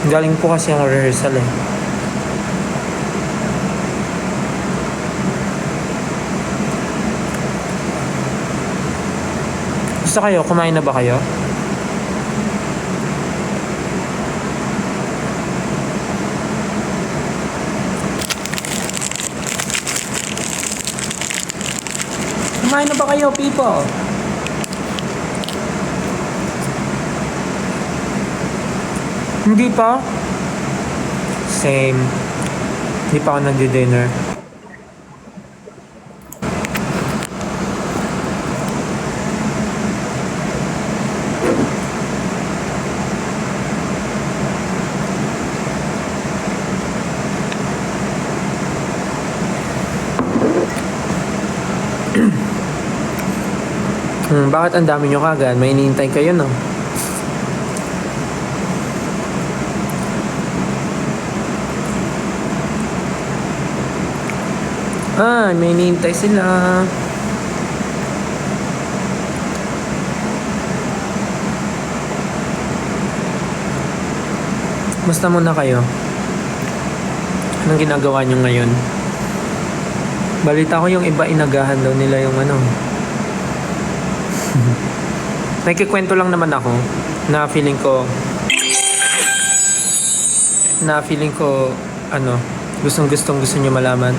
Galing po kasi ang rehearsal eh. Gusto kayo? Kumain na ba kayo? Kumain na ba kayo, people? Hindi pa? Same. Hindi pa ako nagdi-dinner. Bakit ang dami nyo kagad? May iniintay kayo, no? May iniintay sila. Basta muna kayo. Anong ginagawa nyo ngayon? Balita ko yung iba inagahan daw nila yung ano. Nagkikwento lang naman ako na feeling ko gusto nyo malaman.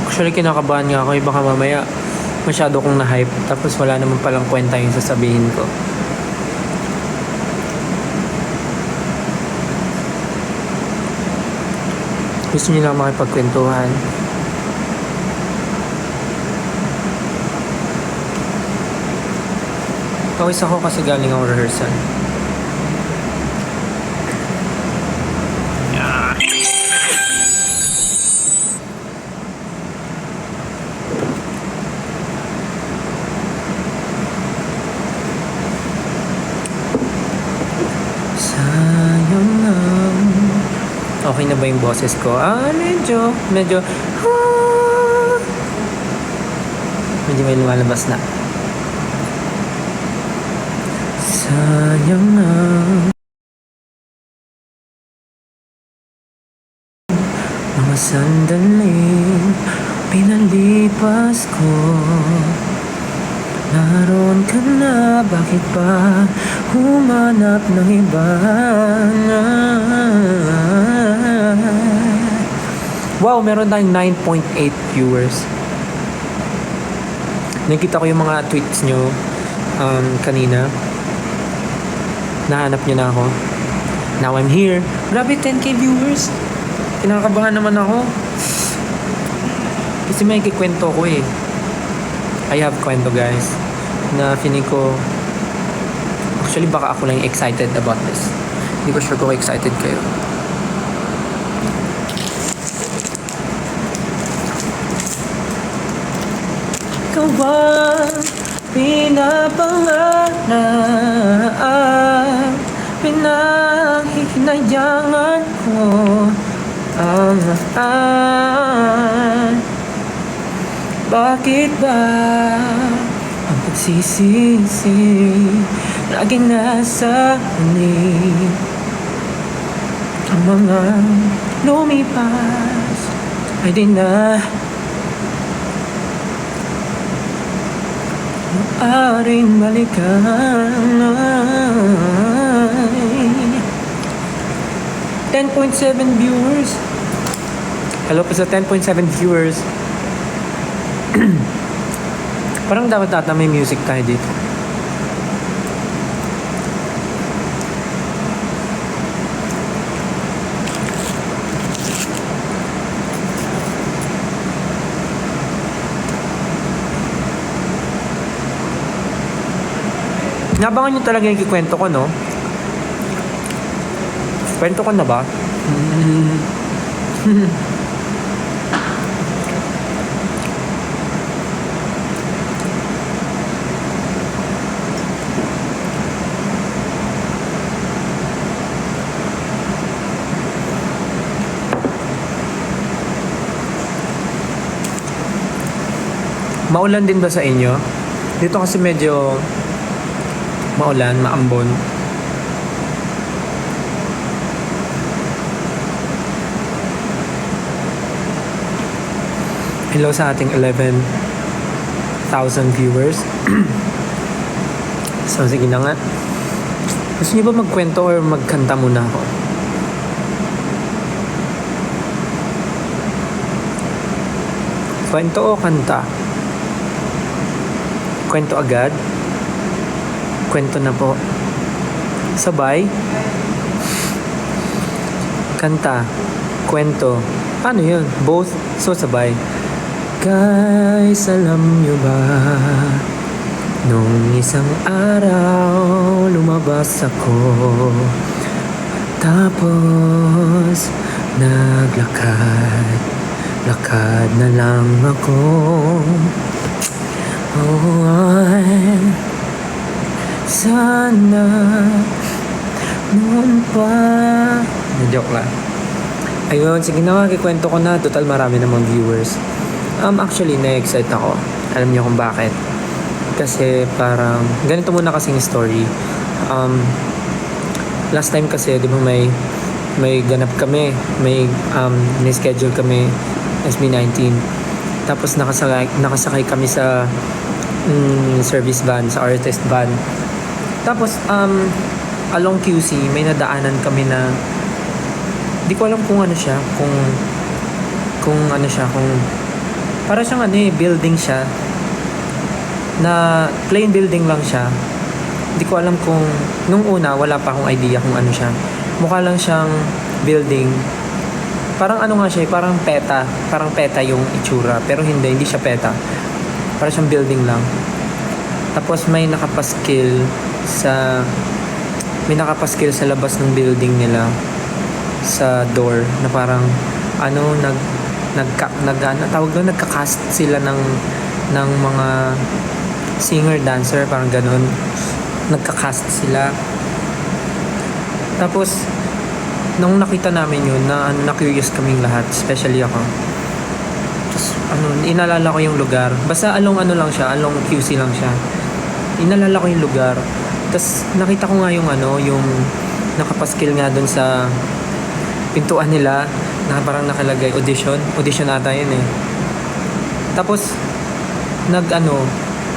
Actually kinakabahan nga ako, baka mamaya masyado kong na-hype tapos wala naman palang kwenta yung sasabihin ko. Gusto nyo lang makipagkwentuhan. Pawis ako kasi galing ang rehearsal. Sayang lang. Okay na ba yung boses ko? Medyo medyo may lumalabas na. Sayang lang mga sandaling pinalipas ko. Naroon ka na, bakit pa humanap ng iba? Wow, meron tayong 9.8 viewers. Nakita ko yung mga tweets nyo kanina. Nahanap nyo na ako. Now I'm here. Grabe, 10k viewers. Kinakabahan naman ako. Kasi may kikwento ko eh. I have kwento guys. Na feeling ko, actually baka ako lang excited about this. Hindi ko sure kung excited kayo. Ikaw ba pinapangarap, pinahihinayangan ko ang bakit ba ang pagsisisi laging nasa huli? Ang mga lumipas ay di na maaaring balikan. 10.7 viewers. Hello po sa 10.7 viewers. Parang dapat may music tayo dito. Nabangan nyo talaga yung kikwento ko, no? Kwento ko na ba? Maulan din ba sa inyo? Dito kasi medyo maulan, maambon. Hello sa ating 11,000 viewers. So sige na nga. Gusto niyo ba magkwento or magkanta muna ako? Kwento o kanta? Kwento agad? Kwento na po. Sabay? Kanta? Kwento? Paano yun? Both? So sabay? Guys, alam nyo ba? Nung isang araw, lumabas ako. Tapos, naglakad. Lakad na lang ako. Oh, sana noon pa. Na-joke lang. Ayun, sige na nga, kikwento ko na. Total marami namang viewers. Actually, na-excite ako. Alam niyo kung bakit. Kasi parang, ganito muna kasing story. Last time kasi, di ba may ganap kami. May schedule kami, SB19. Tapos nakasakay kami sa service van, sa artist van. Tapos, along QC, may nadaanan kami na, di ko alam kung ano siya, kung ano siya, kung para siyang building siya na plain building lang siya. Hindi ko alam kung nung una wala pa akong idea kung ano siya. Mukha lang siyang building. Parang ano nga siya, parang peta yung itsura, pero hindi siya peta. Parang siyang building lang. Tapos may nakapaskil sa labas ng building nila sa door na parang tawag doon, nagka-cast sila ng mga singer, dancer, parang ganun. Nagka-cast sila. Tapos, nung nakita namin yun, na-curious kaming lahat, especially ako. Tapos, inalala ko yung lugar. Basta along QC lang siya. Inalala ko yung lugar. Tapos, nakita ko nga yung nakapaskil nga dun sa pintuan nila, na parang nakalagay audition ata yun eh. Tapos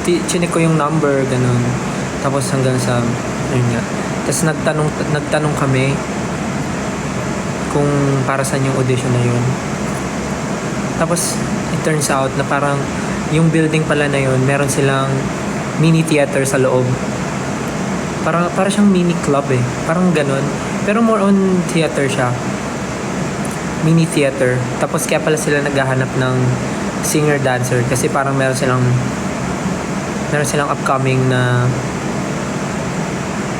chinik ko yung number, ganun. Tapos hanggang sa ayun nga. Tapos nagtanong kami kung para saan yung audition na yun. Tapos it turns out na parang yung building pala na yun, meron silang mini theater sa loob. Para siyang mini club eh. Parang ganun. Pero more on theater siya. Mini theater. Tapos kaya pala sila naghahanap ng singer-dancer kasi parang meron silang upcoming na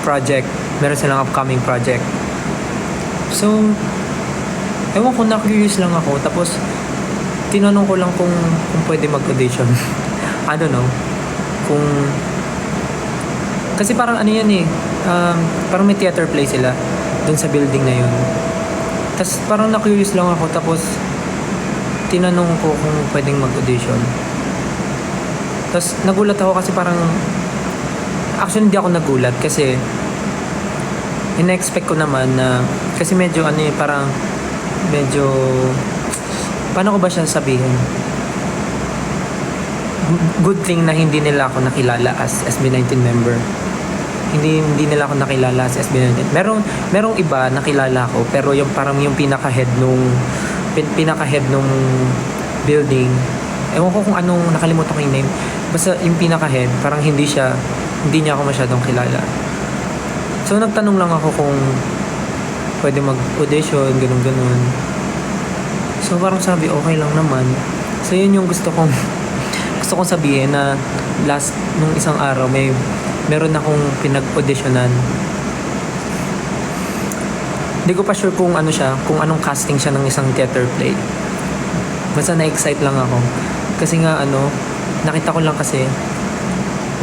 project. Meron silang upcoming project. So, ewan ko, na-curious lang ako. Tapos, tinanong ko lang kung pwede mag-audition. I don't know. Kasi parang yan eh. Parang may theater play sila dun sa building na yun. Tapos parang na-curious lang ako. Tapos tinanong ko kung pwedeng mag-audition. Tapos nagulat ako kasi parang actually hindi ako nagulat kasi ina-expect ko naman na kasi medyo parang medyo paano ko ba siya sabihin? Good thing na hindi nila ako nakilala as SB19 member. Hindi nila ako nakilala sa SB19. Merong iba nakilala ko pero yung parang yung pinaka-head nung building. Ewan ko kung anong, nakalimutan ko yung name. Basta yung pinaka-head, parang hindi niya ako masyadong kilala. So nagtanong lang ako kung pwede mag-audition, ganun. So parang sabi okay lang naman. So yun yung gusto kong sabihin na nung isang araw meron akong pinag-auditionan. Hindi ko pa sure kung kung anong casting siya ng isang theater play. Basta na-excite lang ako. Kasi nga nakita ko lang kasi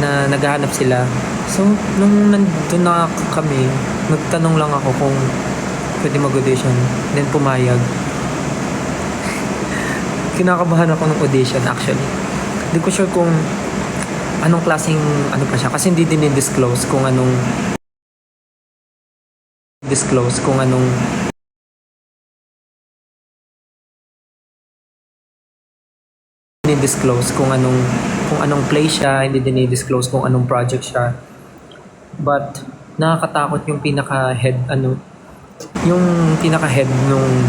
na naghahanap sila. So, nung nandun na kami, nagtanong lang ako kung pwede mag-audition. Then pumayag. Kinakabahan ako ng audition actually. Hindi ko sure kung anong klaseng ano pa siya. Kasi hindi din disclose kung anong disclose kung anong play siya, hindi din i-disclose kung anong project siya. But nakakatakot yung pinaka-head nung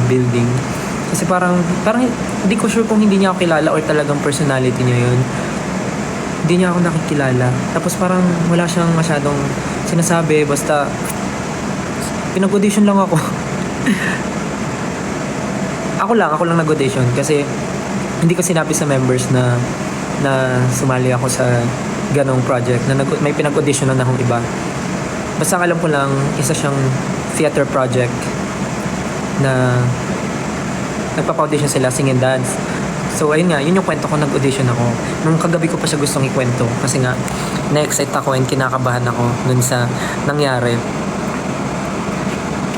building. Kasi parang hindi ko sure kung hindi niya ako kilala or talagang personality niya yun. Hindi niya ako nakikilala. Tapos parang wala siyang masyadong sinasabi, basta pinag-audition lang ako. Ako lang nag-audition kasi hindi ko sinabi sa members na sumali ako sa ganong project na may pinag-auditionan akong iba. Basta alam ko lang, isa siyang theater project na nagpapa-audition sila, sing and dance. So ayun nga, yun yung kwento ko, nag-audition ako. Nung kagabi ko pa siya gustong ikwento kasi nga na-excite ako and kinakabahan ako dun sa nangyari.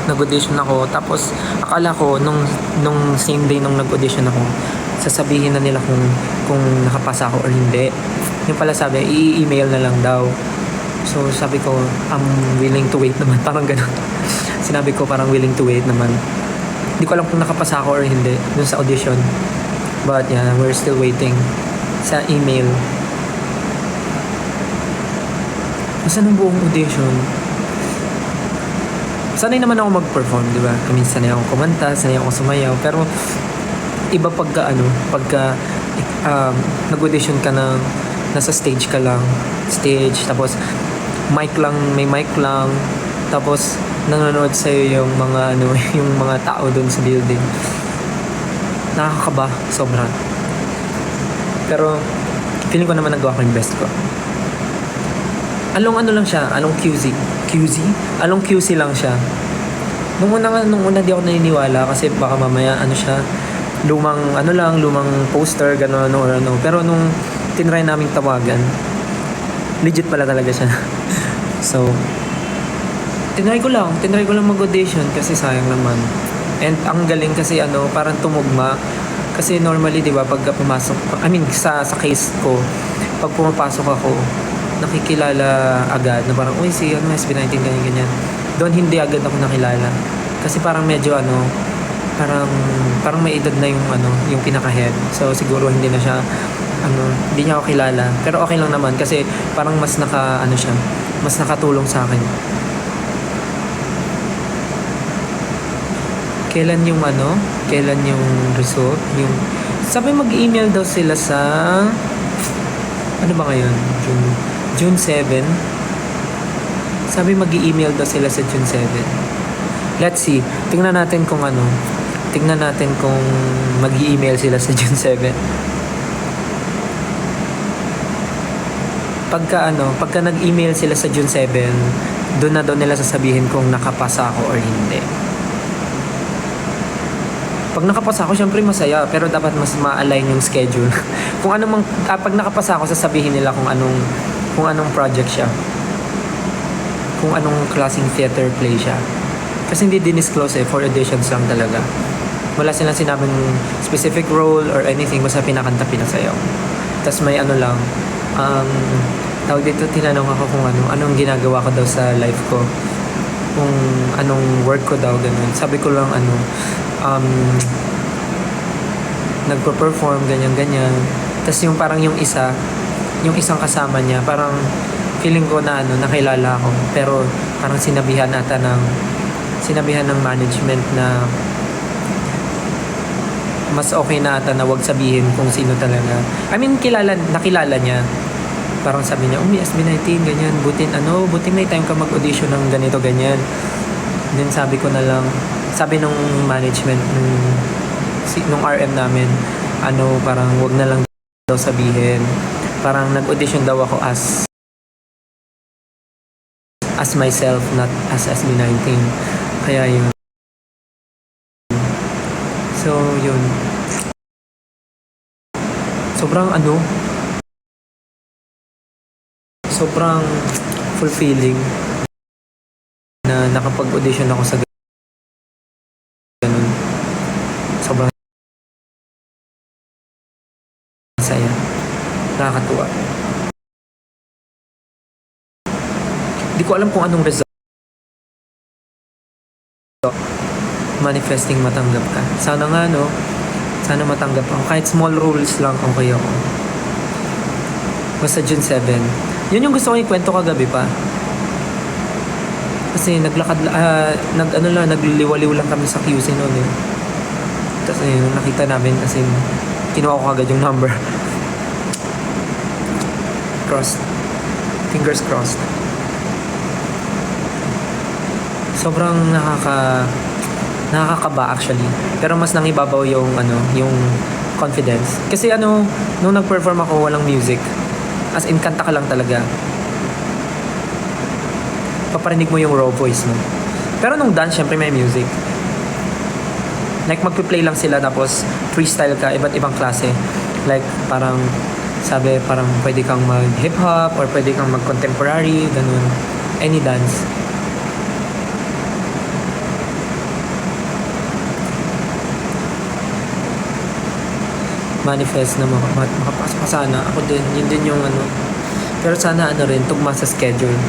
Nag-audition ako, tapos akala ko nung same day nung nag-audition ako, sasabihin na nila kung nakapasa ako or hindi. Yung pala sabi, i-email na lang daw. So sabi ko, I'm willing to wait naman, parang ganun. Sinabi ko parang willing to wait naman. Hindi ko alam kung nakapasa ako or hindi dun sa audition. But yeah, we're still waiting sa email. Basta nung buong audition, sanay naman ako mag-perform, di ba? Minsan sanay ako kumanta, sanay ako sumayaw, pero iba pagka nag-audition ka na nasa stage ka lang, tapos may mic lang, tapos nanonood sa'yo yung mga yung mga tao doon sa building. Nakakaba, sobra. Pero feeling ko naman nagawa ko yung best ko. Along QC lang siya. Nung una di ako naniniwala kasi baka mamaya siya, lumang poster, gano'n or ano. Pero nung tinry naming tawagan, legit pala talaga siya. So, tinry ko lang mag-audition kasi sayang naman. And ang galing kasi parang tumugma. Kasi normally, di ba, pagka pumasok, sa case ko, pag pumapasok ako, nakikilala agad na parang, uy, si SB19, ganyan. Doon hindi agad ako nakilala. Kasi parang medyo parang may edad na yung pinaka-head. So siguro hindi na siya, hindi niya ako kilala. Pero okay lang naman kasi parang mas mas nakatulong sa akin. Kailan yung result? Sabi mag-email daw sila sa, ano ba ngayon? June 7. Sabi mag-email daw sila sa June 7. Let's see. Tingnan natin kung mag-email sila sa June 7. Pagka nag-email sila sa June 7, doon na daw nila sasabihin kung nakapasa ako or hindi. Pag nakapasa ako, syempre masaya, pero dapat mas ma-align yung schedule. Pag nakapasa ako, sasabihin nila kung anong project siya. Kung anong klaseng theater play siya. Kasi hindi din-disclose for auditions lang talaga. Wala silang sinabing specific role or anything, basta pinakanta, pinasayaw. Tapos may tawag dito, tinanong ako kung anong ginagawa ko daw sa life ko. Kung anong work ko daw, ganun. Sabi ko lang nagpo-perform, ganyan. Tapos yung parang yung isang kasama niya, parang feeling ko na nakilala ako. Pero parang sinabihan ng management na mas okay na ata na wag sabihin kung sino talaga. Nakilala niya. Parang sabi niya, SB19, ganyan, buti may time ka mag-audition ng ganito, ganyan. Then sabi ko na lang, sabi nung management nung RM namin, parang wag na lang daw sabihin. Parang nag-audition daw ako as myself, not as SB19. Kaya yun. So, yun. Sobrang fulfilling na nakapag-audition ako sa ganun. Sobrang saya. Nakakatuwa. Di ko alam kung anong result. Manifesting matanggap ka. Sana nga, no? Sana matanggap ako. Kahit small roles lang, okay ako. Basta June 7. Yun yung gusto ko ikwento kagabi pa. Kasi nagliliwaliw lang kami sa QC noon eh. Tapos nung nakita namin, kasi kinuha ko agad yung number. Crossed. Fingers crossed. Sobrang nakakaba actually. Pero mas nangibabaw yung yung confidence. Kasi nung nag-perform ako walang music. As in kanta ka lang talaga. Paparinig mo yung raw voice mo. Pero nung dance, syempre may music. Like magpe-play lang sila tapos freestyle ka, iba't ibang klase. Like parang parang pwede kang mag hip hop or pwede kang mag contemporary, ganun. Any dance. Manifest na makapasok ka sana. Ako din, yun din yung Pero sana rin, tugma sa schedule.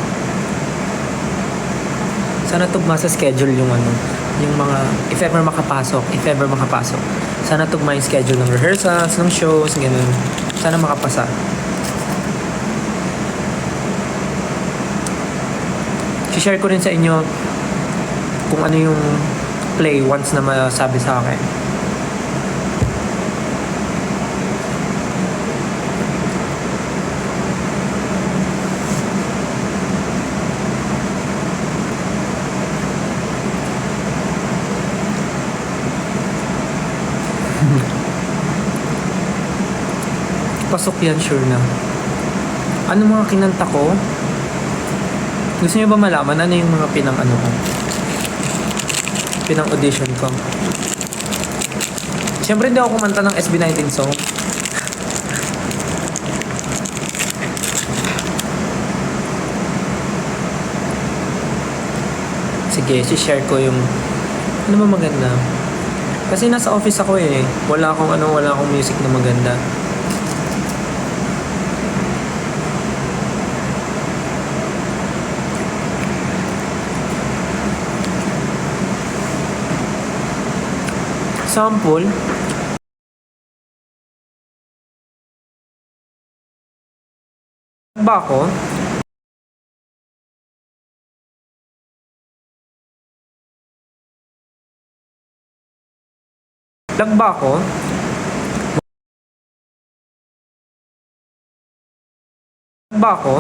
Sana tugma sa schedule yung yung mga, if ever makapasok. Sana tugma yung schedule ng rehearsals, ng shows, ganun. Sana makapasa. share ko rin sa inyo kung ano yung play once na masabi sa akin. Pasok yan, sure na. Ano mga kinanta ko? Gusto niyo ba malaman ano yung mga pinang audition ko? Siyempre hindi ako kumanta ng SB19 song. Sige, share ko yung ano ba maganda. Kasi nasa office ako eh. Wala akong music na maganda. Sample. Ba ako? Lag ba ako? Lag ba ako?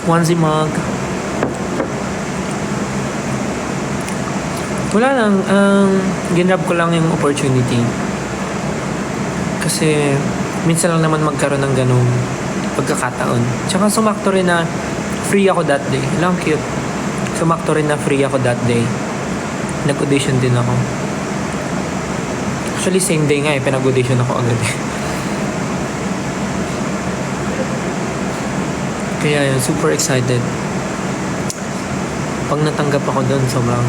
Onesie mug. Wala lang, ginrab ko lang yung opportunity. Kasi minsan lang naman magkaroon ng ganung pagkakataon. Tsaka sumakto rin na free ako that day. Lang cute. Sumakto rin na free ako that day. Nag-audition din ako. Actually, same day nga eh, pinag-audition ako agad eh. Kaya yun, super excited. Pag natanggap ako doon, sobrang...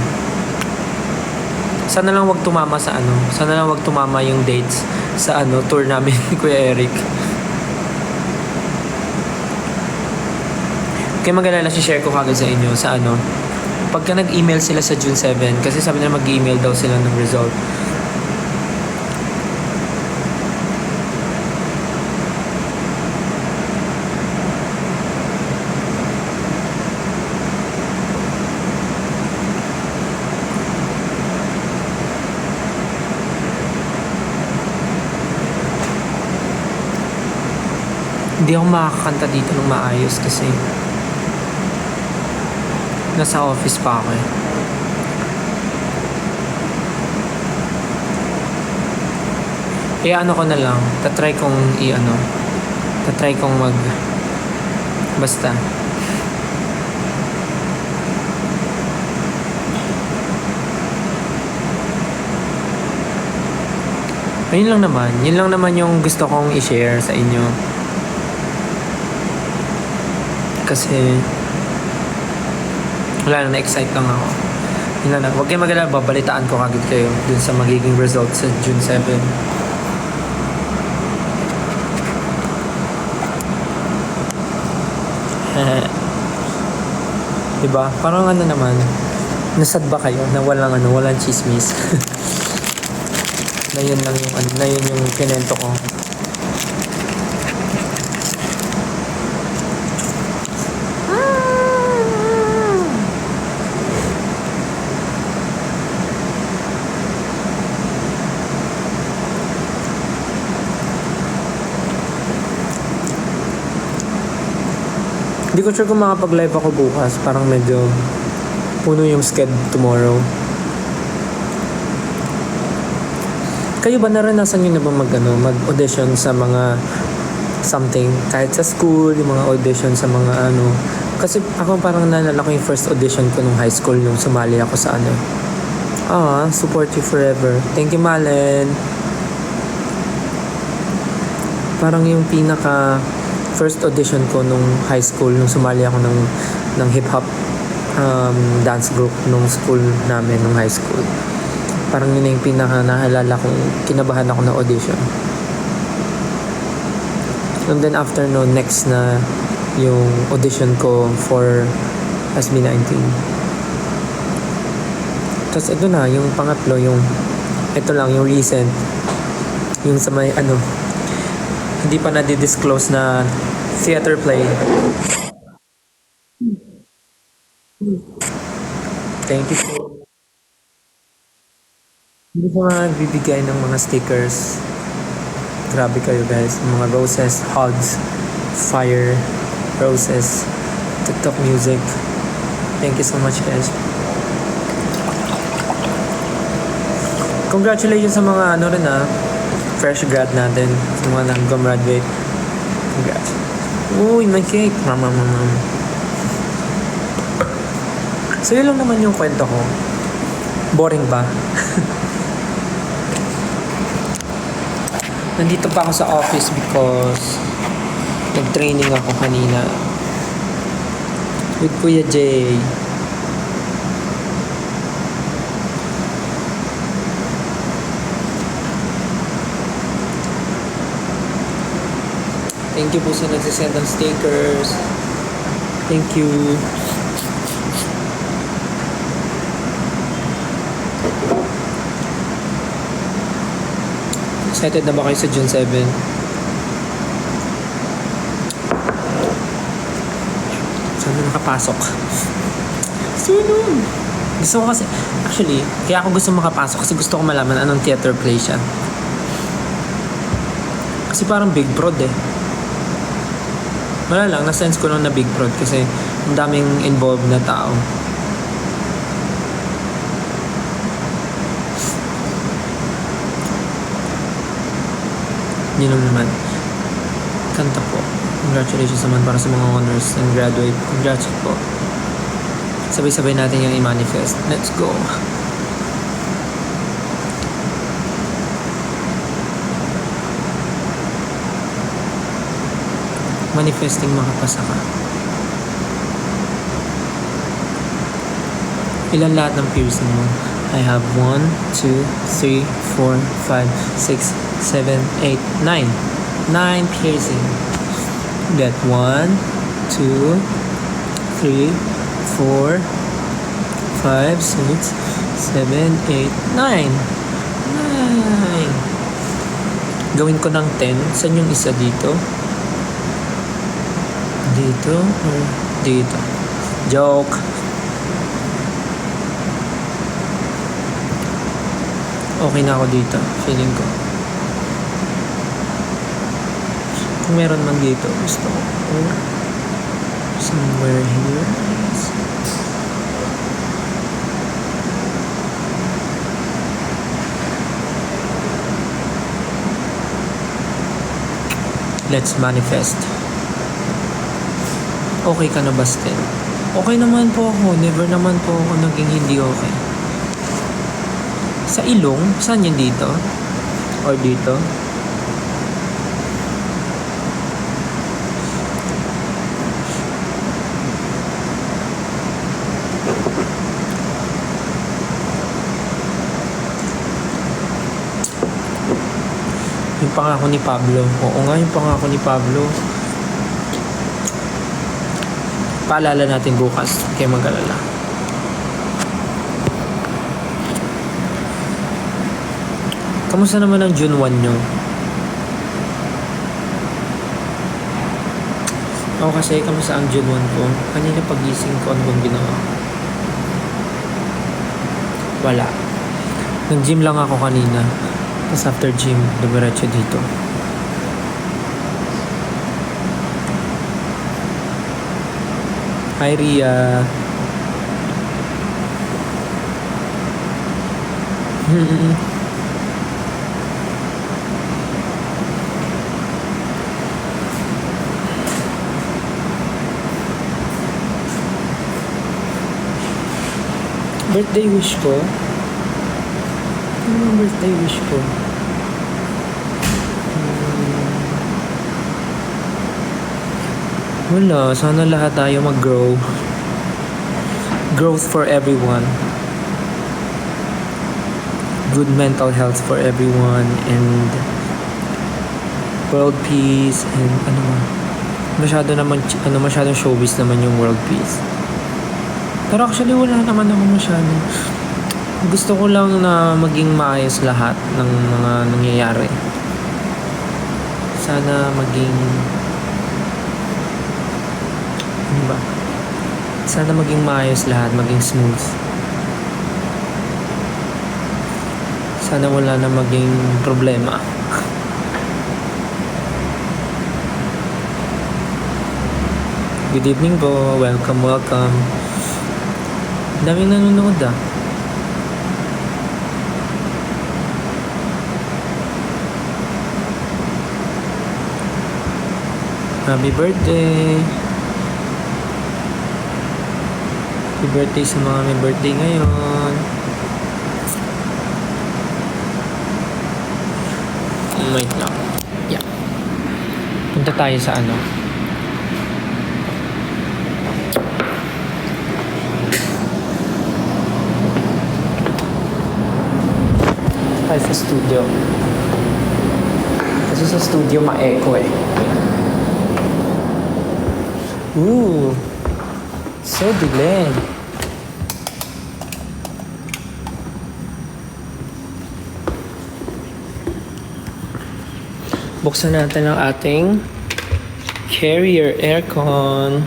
Sana lang wag tumama sa Sana lang wag tumama yung dates sa tour namin ni Kuya Eric. Kaya mag-alala, share ko kagad sa inyo sa pagka nag-email sila sa June 7, kasi sabi nila mag-email daw sila ng result. Hindi ako makakanta dito ng maayos kasi nasa office pa ako eh. Ko na lang. Tatry kong basta. Ayun lang naman. Yun lang naman yung gusto kong i-share sa inyo. Kasi, wala na, na-excite lang ako. Yun lang na. Huwag kayong mag-alala, babalitaan ko kagad kayo dun sa magiging results sa June 7. Diba? Parang ano naman, nasad ba kayo na walang chismis? Na yun lang yung, na yun yung kinento ko. Hindi ko sure kung makapag-live ako bukas. Parang medyo puno yung schedule tomorrow. Kayo ba naranasan nyo na ba mag-audition sa mga something? Kahit sa school, yung mga audition sa mga ano. Kasi ako parang naalala ko yung first audition ko nung high school nung sumali ako sa ano. Support you forever. Thank you, Malen. Parang yung pinaka first audition ko nung high school nung sumali ako ng hip-hop dance group nung school namin nung high school. Parang yun na yung pinaka nahalala kong kinabahan ako na audition. And then after no, next na yung audition ko for SB19. Tapos ito na, yung pangatlo, ito lang, yung recent. Yung sa may hindi pa na-disclose na theater play. Thank you. Hindi ko nga bibigay ng mga stickers. Grabe kayo guys. Mga roses, hugs, fire, roses, TikTok music. Thank you so much guys. Congratulations sa mga fresh grad natin. Sa mga nag-graduate. Congrats. Uy, may cake. Mama. So yun lang naman yung kwento ko. Boring ba? Nandito pa ako sa office because nag-training ako kanina with Kuya Jay. Thank you po sa nagsisend ng stickers. Thank you. Excited na ba kayo sa June 7? Saan na nakapasok? Sino? Gusto ko kasi, actually, kaya ako gusto makapasok kasi gusto ko malaman anong theater play siya. Kasi parang big prod eh. Wala lang, na-sense ko lang na big prod kasi ang daming involved na tao. Yun lang naman. Kanta po. Congratulations naman para sa mga honors and graduate. Congrats po. Sabay-sabay natin yung i-manifest. Let's go. Manifesting makapasa ka. Ilan lahat ng piercing mo? I have 1, 2, 3, 4, 5, 6, 7, 8, 9. 9 piercing. Get 1, 2, 3, 4, 5, 6, 7, 8, 9. 9. Gawin ko ng 10. Saan yung isa dito? Dito or dito? Joke. Okay na ako dito. Feeling ko. Kung meron man dito, gusto ko. Or somewhere here. Let's manifest. Okay ka na ba, Stel? Okay naman po ako. Never naman po ako naging hindi okay. Sa ilong? Saan yun dito? or dito? Yung pangako ni Pablo. Oo nga, yung pangako ni Pablo. Paalala natin bukas. Kaya mag-alala. Kamusta naman ang June 1 nyo? Ako kasi, kamusta ang June 1 ko? Kanina pagising ko, ano bang ginawa? Wala. Nag-gym lang ako kanina. Tapos after gym, dumiretso dito. Hi, Ria. Birthday wish ko? Ano ang birthday wish ko? Wala. Sana lahat tayo mag-grow. Growth for everyone. Good mental health for everyone. And world peace. And ano ba? Masyadong showbiz naman yung world peace. Pero actually wala naman ako masyado. Gusto ko lang na maging maayos lahat ng mga nangyayari. Sana maging ano ba? Sana maging maayos lahat, maging smooth. Sana wala na maging problema. Good evening po. Welcome, welcome. Daming nanonood ah. Happy birthday. Happy birthday sa mga may birthday ngayon. Wait lang. Yeah. Punta tayo sa ano. Tayo sa studio. Kasi sa studio ma-echo eh. Ooh. So dilim. Buksan natin ang ating carrier aircon.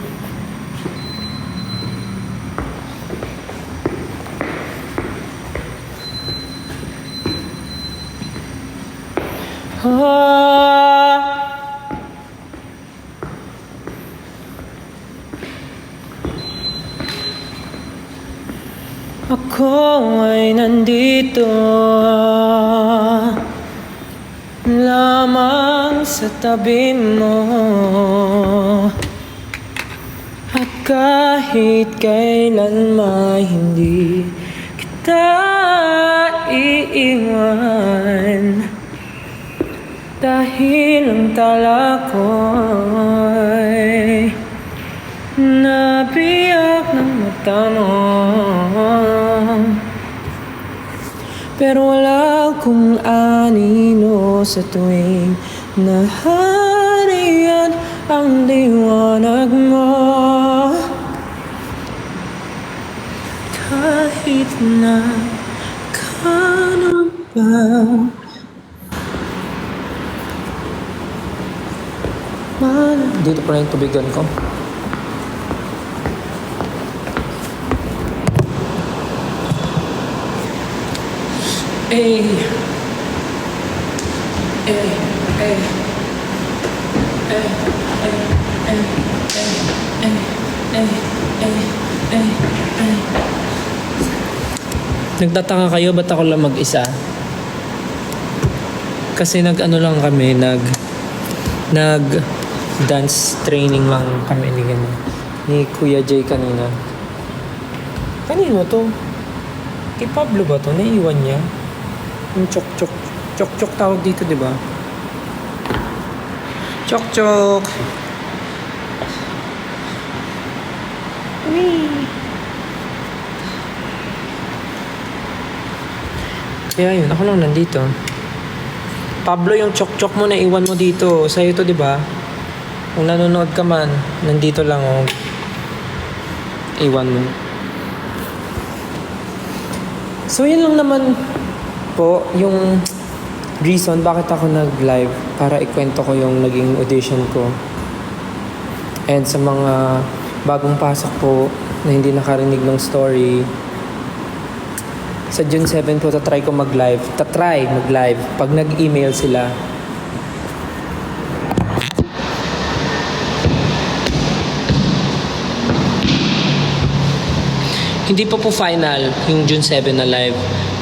Ako ay nandito lamang sa tabi mo, at kahit kailan may hindi kita iiwan, dahil ang tala ko'y nabiyak ng mata mo. Pero wala akong anino sa tuwing nahariyan ang liwanag mo. Kahit na kano pa. Dito pa rin yung tubigan ko. Ay. Ay. Ay. Ay. Ay. Ay. Ay. Ay. Ay. Ay. Ay. Nagtataka kayo ba't ako lang mag-isa? Kasi nag-ano lang kami, nag dance training lang kami ni Kuya Jay kanina. Kanino to? Kay Pablo ba to? Naiiwan niya? Yung chok Chok-chok tawag dito, di ba? Chok-chok! Kaya yun, ako lang nandito. Pablo, yung chok-chok mo na iwan mo dito. Sa'yo to, di ba? Kung nanonood ka man, nandito lang, oh. Iwan mo. So, yun lang naman po yung reason bakit ako nag-live, para ikwento ko yung naging audition ko. And sa mga bagong pasok po na hindi nakarinig ng story, sa June 7 po tatry ko mag-live. Pag nag-email sila. Hindi pa po final yung June 7 na live.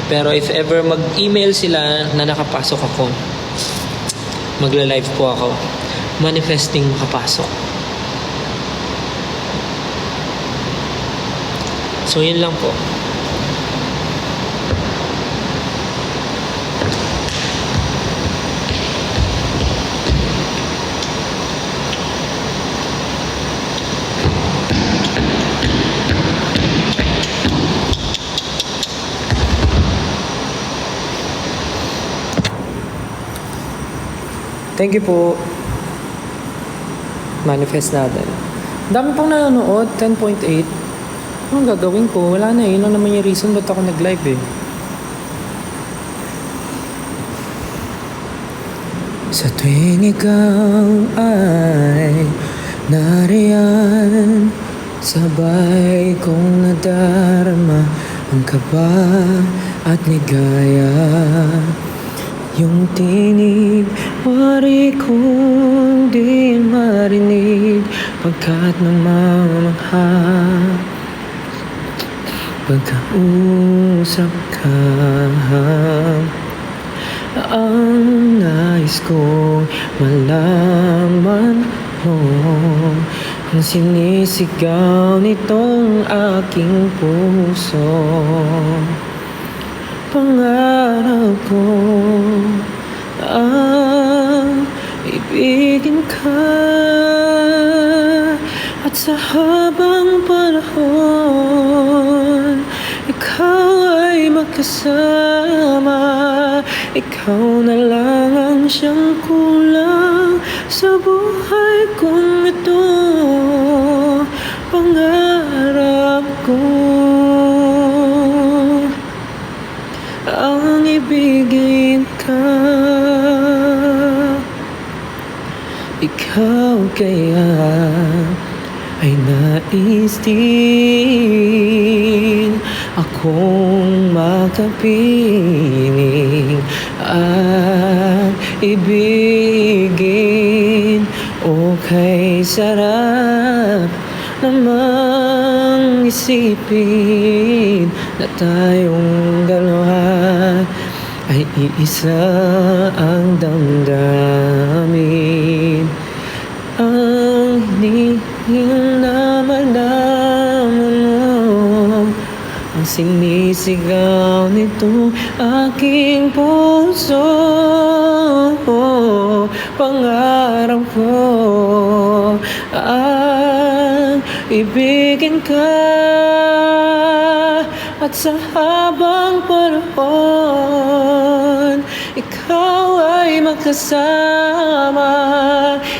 Pero if ever mag-email sila na nakapasok ako, magla-live po ako. Manifesting makapasok. So yun lang po. Thank you po. Manifest natin. Dami pang nanonood, 10.8. Anong gagawin ko? Wala na eh. Yun lang naman yung reason ba't ako nag-live eh. Sa tuwing ikaw ay nariyan, sabay kong nadarama ang kaba at ligaya. Yung tinig, wari kong di marinig, pagkat namamangha. Pagkausap ka, ang nais ko malaman mo ang sinisigaw nitong aking puso. Pangarap ko ang ibigin ka, at sa habang panahon ikaw ay magkasama. Ikaw na lang ang siyang kulang sa buhay kong ito. Pangarap ko ang ibigin ka. Ikaw kaya ay nais din akong makapiling at ibigin. Okay, sarap namang isipin na tayong dalawa ay iisa ang damdamin. Ang hinihing na malaman mo ang sinisigaw nito aking puso. Pangarap ko ang ibigin ka, at sa habang panahon ikaw ay magkasama.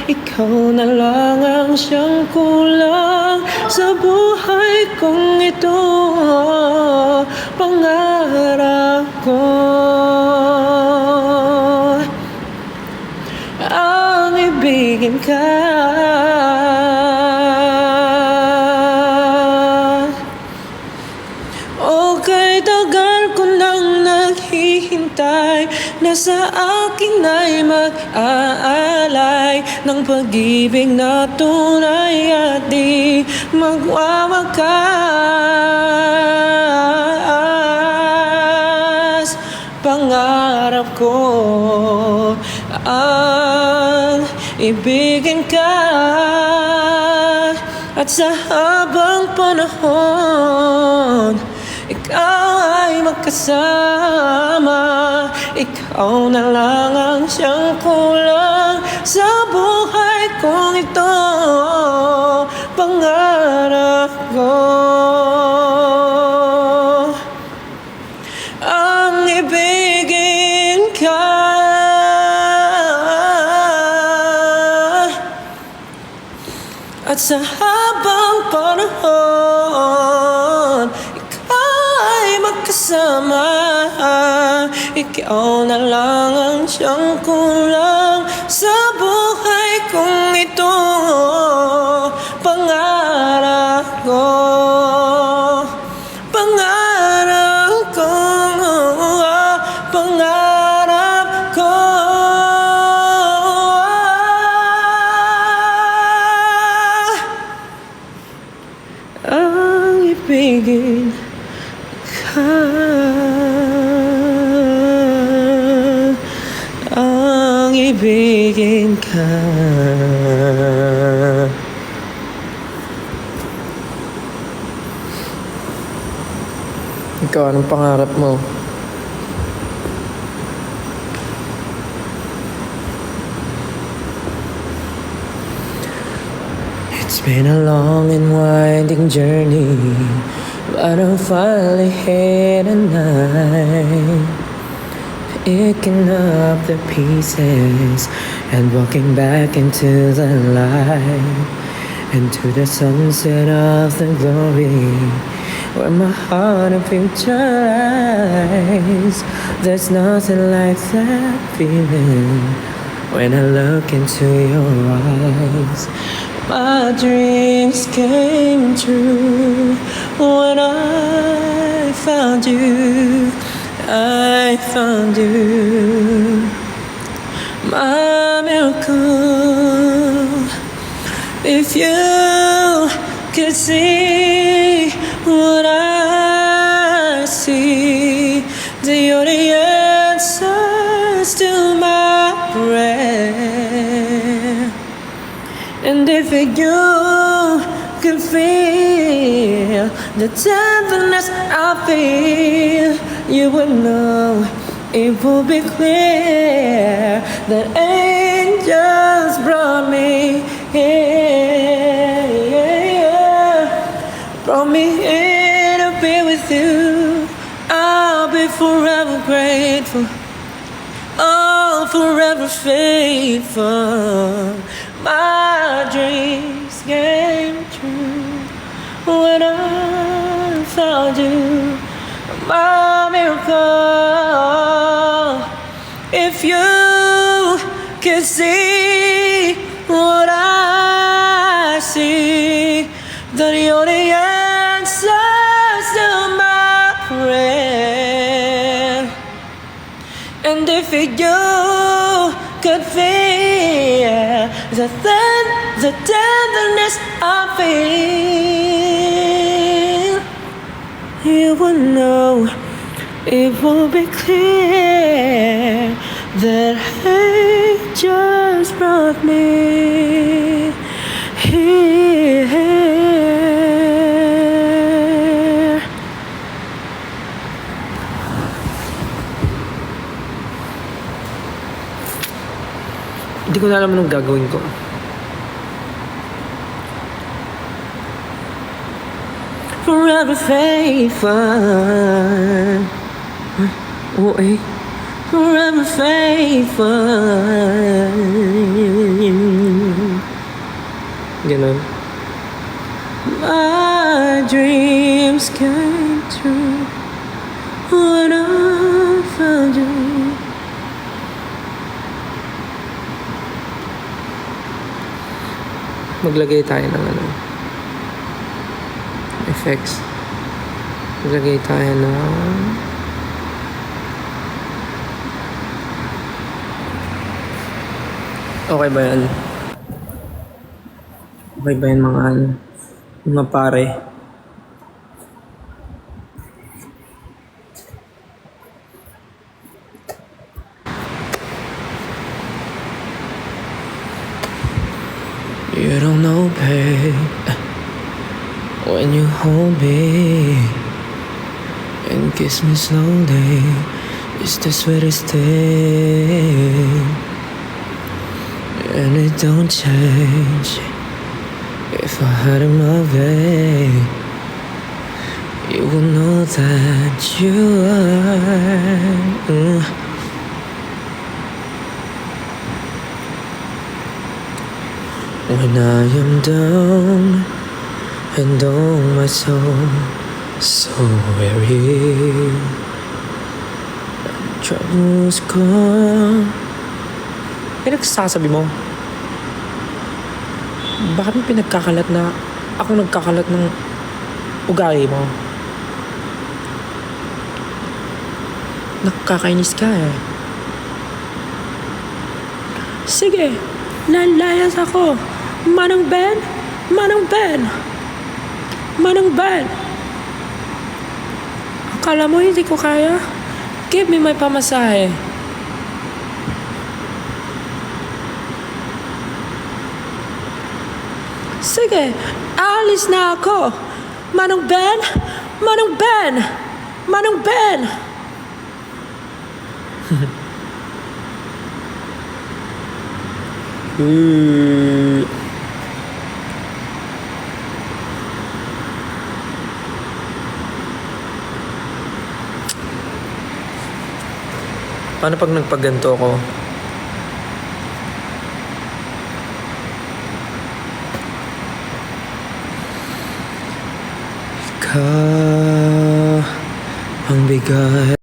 Ikaw na lang ang siyang kulang sa buhay kong ito. Pangarap ko ang ibigin ka. Okay, tagal ko nang naghihintay na sa akin ay mag-aalay ng pag-ibig na tunay at di magwawakas. Pangarap ko ang ibigin ka, at sa habang panahon ikaw ay magkasama. ikaw na lang ang siyang kulang sa buhay kong ito. Pangarap ko ang ibigin ka at sa habang panahon ikaw ay magkasama. Ikaw na lang ang siyang kulang sa buhay kong ito. Pangarap ko, pangarap ko, pangarap ko. Ang ibigin ka, ang ibigin ka. Ikaw, anong pangarap mo? It's been a long and winding journey, but I'm finally here tonight, picking up the pieces and walking back into the light, into the sunset of the glory, where my heart and future lies. There's nothing like that feeling when I look into your eyes. My dreams came true when I found you. I found you, my miracle. If you could see what I see, then you're the answers to my prayer. And if you could feel the tenderness I feel, you would know it will be clear that angels brought me here, brought me here to be with you. I'll be forever grateful, oh, forever faithful. My dreams came true when I found you, my miracle. If you could see what I see, then you're the answers to my prayer. And if you could feel the tenderness I feel, you would know it will be clear that angels brought me here. Hindi ko na alam anong gagawin ko. Forever faithful. Oo eh. Forever faithful. Ganun. My dreams came true when I found you. Maglagay tayo ng effects. Maglagay tayo ng okay ba yan? Okay ba yan mga pare? You don't know, babe, when you hold me and kiss me slowly, It's the sweetest thing, and it don't change. If I had it my way, you will know that you are. When I am down and oh my soul so weary, troubles come. Eh, nagsasabi mo? Bakit mo pinagkakalat na ako nagkakalat ng ugali mo? Nakakainis ka eh. Sige, lalayas ako. Manang Ben! Manang Ben! Manang Ben! Akala mo hindi ko kaya? Give me my pamasahe. Sige, aalis na ako. Manang Ben! Manang Ben! Manang Ben! Paano pag nagpaganto ko? Ikaw ang bigay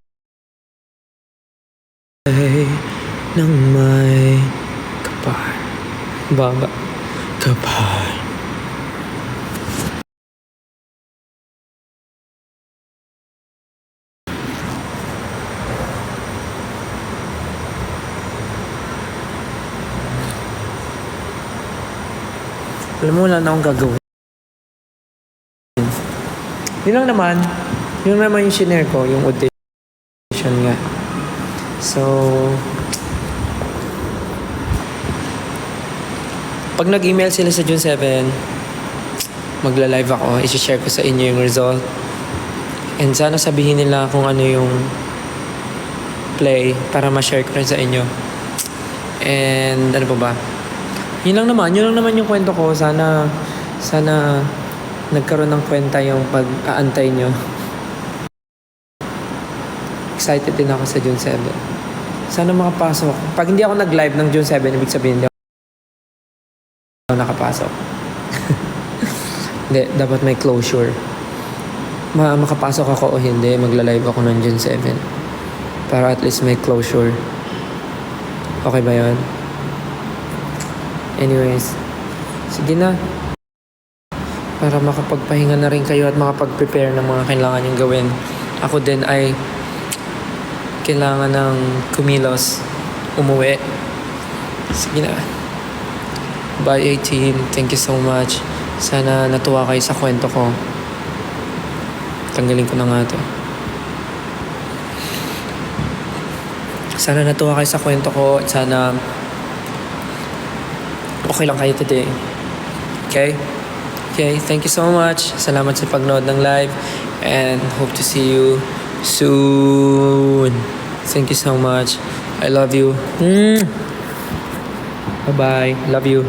ng may kapal. Baba. Kapal. Alam mo, wala na akong gagawin. Yun naman yung shinare ko, yung audition nga. So, pag nag-email sila sa June 7, magla-live ako, isi-share ko sa inyo yung result. And sana sabihin nila kung ano yung play para ma-share ko rin sa inyo. And ano pa ba? Yun lang naman yung kwento ko. Sana nagkaroon ng kwenta yung pag-aantay nyo. Excited din ako sa June 7. Sana makapasok. Pag hindi ako nag-live ng June 7, ibig sabihin hindi ako nakapasok. Hindi, dapat may closure. Makapasok ako o hindi, magla-live ako ng June 7. Para at least may closure. Okay ba yun? Anyways, sige na. Para makapagpahinga na rin kayo at makapag-prepare ng mga kailangan yung gawin. Ako din ay kailangan ng kumilos, umuwi. Sige na. Bye 18. Thank you so much. Sana natuwa kayo sa kwento ko. Tanggalin ko na nga to. Sana natuwa kayo sa kwento ko at sana okay lang kayo today. Okay? Okay, thank you so much. Salamat sa pagnood ng live and hope to see you soon. Thank you so much. I love you. Bye-bye. Love you.